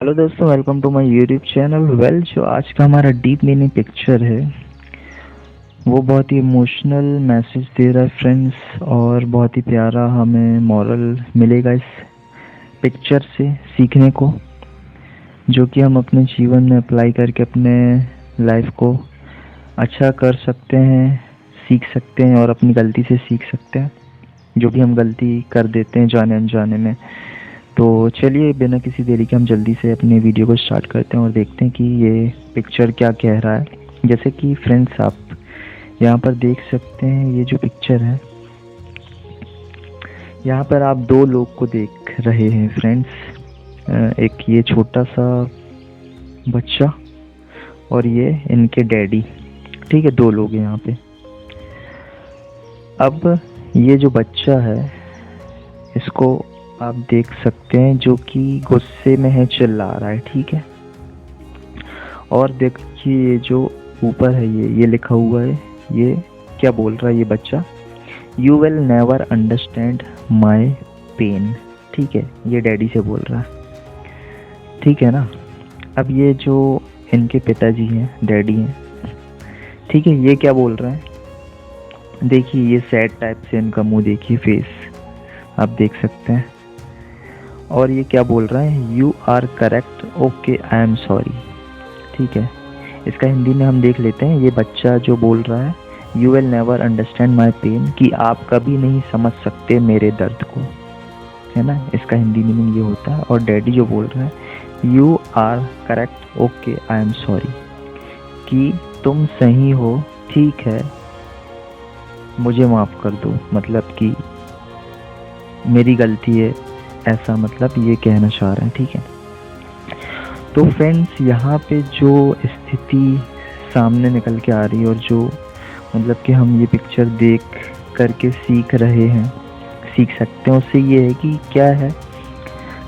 Hello दोस्तों, welcome to my YouTube channel. जो आज का हमारा डीप मीनिंग पिक्चर है वो बहुत ही इमोशनल मैसेज दे रहा है फ्रेंड्स, और बहुत ही प्यारा हमें मॉरल मिलेगा इस पिक्चर से सीखने को, जो कि हम अपने जीवन में अप्लाई करके अपने लाइफ को अच्छा कर सकते हैं, सीख सकते हैं और अपनी गलती से सीख सकते हैं जो भी हम गलती कर देते हैं जाने अनजाने में। तो चलिए बिना किसी देरी के हम जल्दी से अपने वीडियो को स्टार्ट करते हैं और देखते हैं कि ये पिक्चर क्या कह रहा है। जैसे कि फ्रेंड्स, आप यहाँ पर देख सकते हैं, ये जो पिक्चर है यहाँ पर आप दो लोग को देख रहे हैं फ्रेंड्स। एक ये छोटा सा बच्चा और ये इनके डैडी। ठीक है, दो लोग हैं यहाँ पे। अब ये जो बच्चा है इसको आप देख सकते हैं जो कि गुस्से में है, चिल्ला रहा है। ठीक है, और देखिए ये जो ऊपर है ये लिखा हुआ है, ये क्या बोल रहा है ये बच्चा? You will never understand my pain. ठीक है, ये डैडी से बोल रहा है। ठीक है ना। अब ये जो इनके पिताजी हैं, डैडी हैं, ठीक है, ये क्या बोल रहे हैं? देखिए ये सैड टाइप से इनका मुंह, देखिए फेस आप देख सकते हैं। और ये क्या बोल रहा है? You are correct, okay, I am sorry. ठीक है, इसका हिंदी में हम देख लेते हैं। ये बच्चा जो बोल रहा है you will never understand my pain, कि आप कभी नहीं समझ सकते मेरे दर्द को, है ना। इसका हिंदी मीनिंग ये होता है। और डैडी जो बोल रहा है you are correct, okay, I am sorry, कि तुम सही हो, ठीक है, मुझे माफ़ कर दो, मतलब कि मेरी गलती है, ऐसा मतलब ये कहना चाह रहे हैं। ठीक है, तो फ्रेंड्स यहाँ पे जो स्थिति सामने निकल के आ रही है और जो मतलब कि हम ये पिक्चर देख करके सीख रहे हैं, सीख सकते हैं उससे, ये है कि क्या है,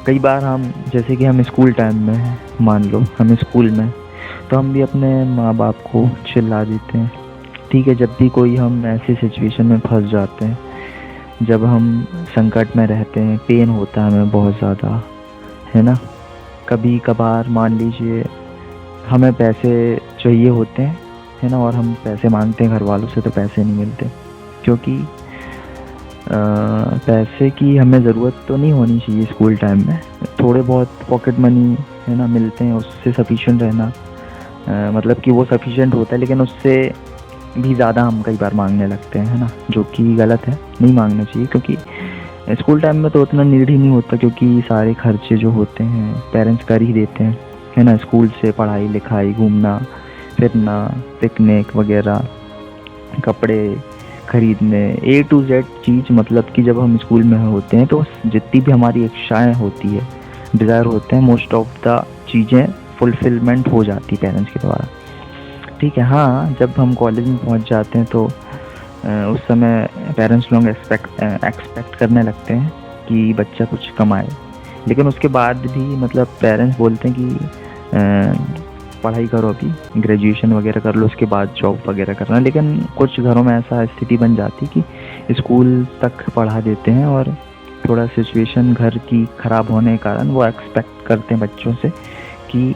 कई बार हम, जैसे कि हम स्कूल टाइम में हैं, मान लो हम स्कूल में, तो हम भी अपने माँ बाप को चिल्ला देते हैं। ठीक है, जब भी कोई हम ऐसी सिचुएशन में फंस जाते हैं, जब हम संकट में रहते हैं, पेन होता है हमें बहुत ज़्यादा, है ना। कभी कभार मान लीजिए हमें पैसे चाहिए होते हैं, है ना, और हम पैसे मांगते हैं घर वालों से, तो पैसे नहीं मिलते, क्योंकि पैसे की हमें ज़रूरत तो नहीं होनी चाहिए स्कूल टाइम में। थोड़े बहुत पॉकेट मनी, है ना, मिलते हैं, उससे सफिशिएंट रहना, मतलब कि वो सफिशिएंट होता है, लेकिन उससे भी ज़्यादा हम कई बार मांगने लगते हैं, है ना, जो कि गलत है, नहीं मांगना चाहिए। क्योंकि स्कूल टाइम में तो उतना नीड ही नहीं होता, क्योंकि सारे खर्चे जो होते हैं पेरेंट्स कर ही देते हैं, है ना। स्कूल से पढ़ाई लिखाई, घूमना फिरना, पिकनिक वगैरह, कपड़े खरीदने, A to Z चीज़, मतलब कि जब हम स्कूल में होते हैं तो जितनी भी हमारी इच्छाएँ होती है, डिज़ायर होते हैं, मोस्ट ऑफ द चीज़ें फुलफिलमेंट हो जाती पेरेंट्स के द्वारा। ठीक है, हाँ, जब हम कॉलेज में पहुंच जाते हैं तो उस समय पेरेंट्स लोग एक्सपेक्ट करने लगते हैं कि बच्चा कुछ कमाए, लेकिन उसके बाद भी मतलब पेरेंट्स बोलते हैं कि पढ़ाई करो, अभी ग्रेजुएशन वगैरह कर लो, उसके बाद जॉब वगैरह करना। लेकिन कुछ घरों में ऐसा स्थिति बन जाती कि स्कूल तक पढ़ा देते हैं और थोड़ा सिचुएशन घर की ख़राब होने के कारण वो एक्सपेक्ट करते हैं बच्चों से कि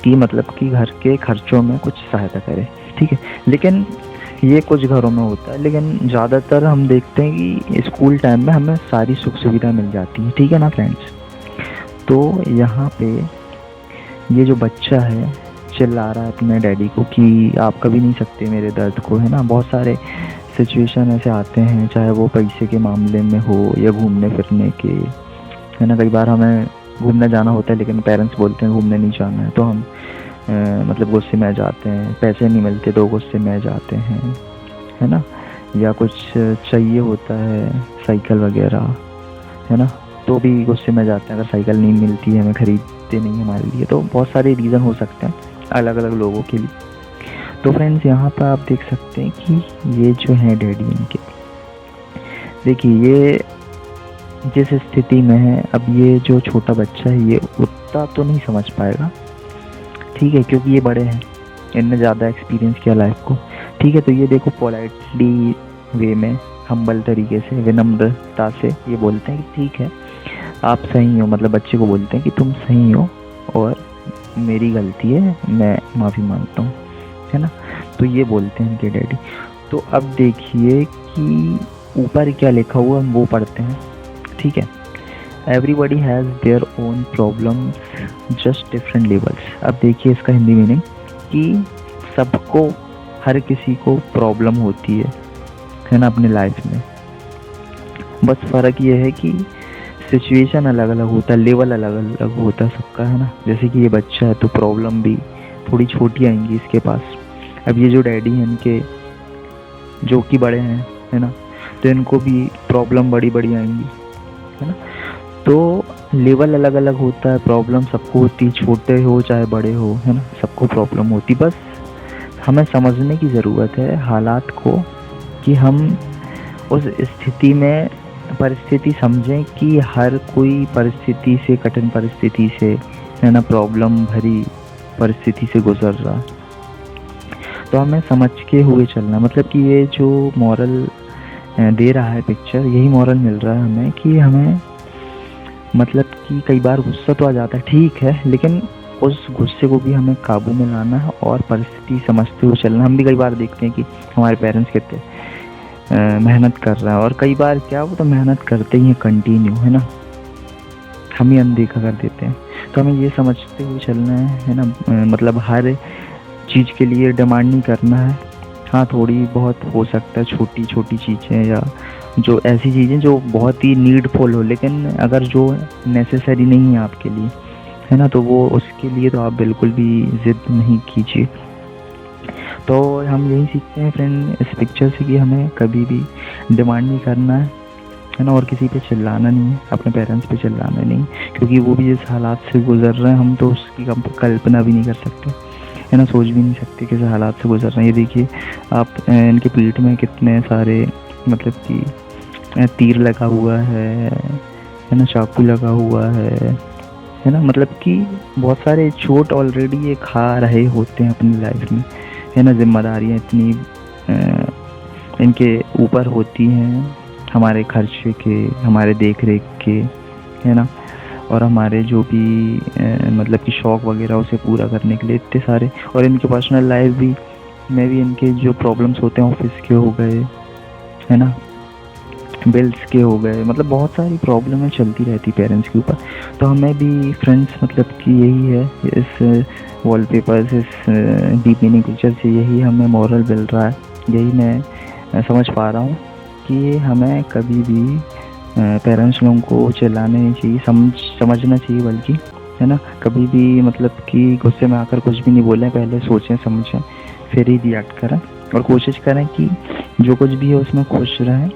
मतलब कि घर के खर्चों में कुछ सहायता करे। ठीक है, लेकिन ये कुछ घरों में होता है, लेकिन ज़्यादातर हम देखते हैं कि स्कूल टाइम में हमें सारी सुख सुविधा मिल जाती है। ठीक है ना फ्रेंड्स। तो यहाँ पे ये जो बच्चा है चिल्ला रहा है अपने डैडी को कि आप कभी नहीं सकते मेरे दर्द को, है ना। बहुत सारे सिचुएशन ऐसे आते हैं, चाहे वो पैसे के मामले में हो या घूमने फिरने के, है ना। कई बार हमें घूमने जाना होता है लेकिन पेरेंट्स बोलते हैं घूमने नहीं जाना है, तो हम मतलब गुस्से में आ जाते हैं, पैसे नहीं मिलते तो गुस्से में आ जाते हैं, है ना। या कुछ चाहिए होता है, साइकिल वगैरह, है ना, तो भी गुस्से में जाते हैं अगर साइकिल नहीं मिलती है, हमें खरीदते नहीं हमारे लिए। तो बहुत सारे रीज़न हो सकते हैं अलग अलग लोगों के लिए। तो फ्रेंड्स यहाँ पर आप देख सकते हैं कि ये जो है डैडी इनके, देखिए ये जिस स्थिति में है, अब ये जो छोटा बच्चा है ये उतना तो नहीं समझ पाएगा, ठीक है, क्योंकि ये बड़े हैं, इनने ज़्यादा एक्सपीरियंस किया लाइफ को। ठीक है, तो ये देखो पोलाइटली वे में, हम्बल तरीके से, विनम्रता से ये बोलते हैं कि ठीक है, आप सही हो, मतलब बच्चे को बोलते हैं कि तुम सही हो और मेरी गलती है, मैं माफ़ी मांगता हूँ, है ना। तो ये बोलते हैं इनके डैडी। तो अब देखिए कि ऊपर क्या लिखा हुआ हम वो पढ़ते हैं, ठीक है। Everybody has their own problems just different levels. अब देखिए इसका हिंदी मीनिंग कि सबको, हर किसी को प्रॉब्लम होती है ना अपने लाइफ में। बस फ़र्क ये है कि सिचुएशन अलग अलग होता है, लेवल अलग अलग होता है सबका, है ना। जैसे कि ये बच्चा है तो प्रॉब्लम भी थोड़ी छोटी आएंगी इसके पास। अब ये जो डैडी हैं इनके, जो कि बड़े हैं, है ना, तो इनको भी प्रॉब्लम बड़ी बड़ी आएंगी, है ना। तो लेवल अलग अलग होता है, प्रॉब्लम सबको होती, छोटे हो चाहे बड़े हो, है ना, सबको प्रॉब्लम होती। बस हमें समझने की ज़रूरत है हालात को, कि हम उस स्थिति में परिस्थिति समझें कि हर कोई परिस्थिति से, कठिन परिस्थिति से, है ना, प्रॉब्लम भरी परिस्थिति से गुजर रहा है। तो हमें समझ के हुए चलना, मतलब कि ये जो मॉरल दे रहा है पिक्चर, यही मॉरल मिल रहा है हमें कि हमें, मतलब कि कई बार गुस्सा तो आ जाता है, ठीक है, लेकिन उस गुस्से को भी हमें काबू में लाना है और परिस्थिति समझते हुए चलना। हम भी कई बार देखते हैं कि हमारे पेरेंट्स कितने मेहनत कर रहा है, और कई बार क्या, वो तो मेहनत करते ही हैं कंटिन्यू, है ना, हम ही अनदेखा कर देते हैं। तो हमें ये समझते हुए चलना है ना, मतलब हर चीज़ के लिए डिमांड नहीं करना है। हाँ, थोड़ी बहुत हो सकता है छोटी छोटी चीज़ें, या जो ऐसी चीज़ें जो बहुत ही नीडफुल हो, लेकिन अगर जो नेसेसरी नहीं है आपके लिए, है ना, तो वो उसके लिए तो आप बिल्कुल भी ज़िद नहीं कीजिए। तो हम यही सीखते हैं फ्रेंड इस पिक्चर से कि हमें कभी भी डिमांड नहीं करना है ना, और किसी पे चिल्लाना नहीं है, अपने पेरेंट्स पे चिल्लाना नहीं, क्योंकि वो भी जिस हालात से गुजर रहे हैं हम तो उसकी कल्पना भी नहीं कर सकते, है ना, सोच भी नहीं सकते किस हालात से गुजर रहे हैं। ये देखिए आप, इनके पीठ में कितने सारे, मतलब कि तीर लगा हुआ है ना, चाकू लगा हुआ है ना, मतलब कि बहुत सारे चोट ऑलरेडी ये खा रहे होते हैं अपनी लाइफ में, है ना। जिम्मेदारियाँ इतनी इनके ऊपर होती हैं, हमारे खर्चे के, हमारे देख रेख के, है ना, और हमारे जो भी मतलब कि शौक़ वगैरह उसे पूरा करने के लिए इतने सारे, और इनके पर्सनल लाइफ भी में भी इनके जो प्रॉब्लम्स होते हैं, ऑफिस के हो गए, है ना, बिल्स के हो गए, मतलब बहुत सारी प्रॉब्लमें चलती रहती पेरेंट्स के ऊपर। तो हमें भी फ्रेंड्स, मतलब कि यही है इस वॉलपेपर से, इस डीप मीनिंग पिक्चर से यही हमें मॉरल मिल रहा है, यही मैं समझ पा रहा हूँ कि हमें कभी भी पेरेंट्स लोगों को चिल्लाना नहीं चाहिए, समझना चाहिए बल्कि, है ना। कभी भी मतलब कि गुस्से में आकर कुछ भी नहीं बोलें, पहले सोचें समझें फिर ही रिएक्ट करें, और कोशिश करें कि जो कुछ भी है उसमें खुश रहें,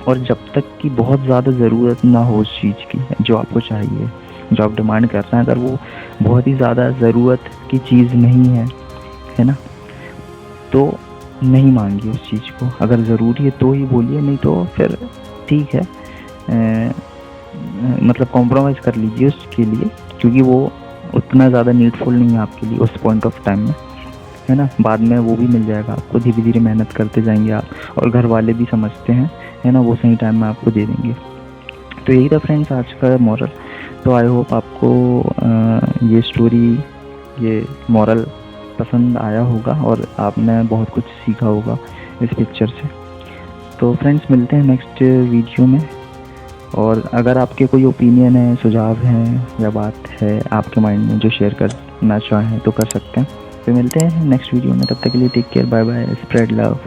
और जब तक कि बहुत ज़्यादा ज़रूरत ना हो उस चीज़ की जो आपको चाहिए, जो आप डिमांड कर रहे हैं, अगर वो बहुत ही ज़्यादा ज़रूरत की चीज़ नहीं है ना, तो नहीं मांगिए उस चीज़ को। अगर ज़रूरी है तो ही बोलिए, नहीं तो फिर ठीक है, मतलब कॉम्प्रोमाइज़ कर लीजिए उसके लिए, क्योंकि वो उतना ज़्यादा नीडफुल नहीं है आपके लिए उस पॉइंट ऑफ टाइम में, है ना। बाद में वो भी मिल जाएगा आपको, धीरे धीरे मेहनत करते जाएंगे आप, और घर वाले भी समझते हैं, है ना, वो सही टाइम में आपको दे देंगे। तो यही था फ्रेंड्स आज का मॉरल। तो आई होप आपको ये स्टोरी, ये मॉरल पसंद आया होगा, और आपने बहुत कुछ सीखा होगा इस पिक्चर से। तो फ्रेंड्स मिलते हैं नेक्स्ट वीडियो में, और अगर आपके कोई ओपिनियन है, सुझाव हैं, या बात है आपके माइंड में जो शेयर करना चाहें तो कर सकते हैं। तो मिलते हैं नेक्स्ट वीडियो में, तब तक के लिए take care, bye bye, spread love.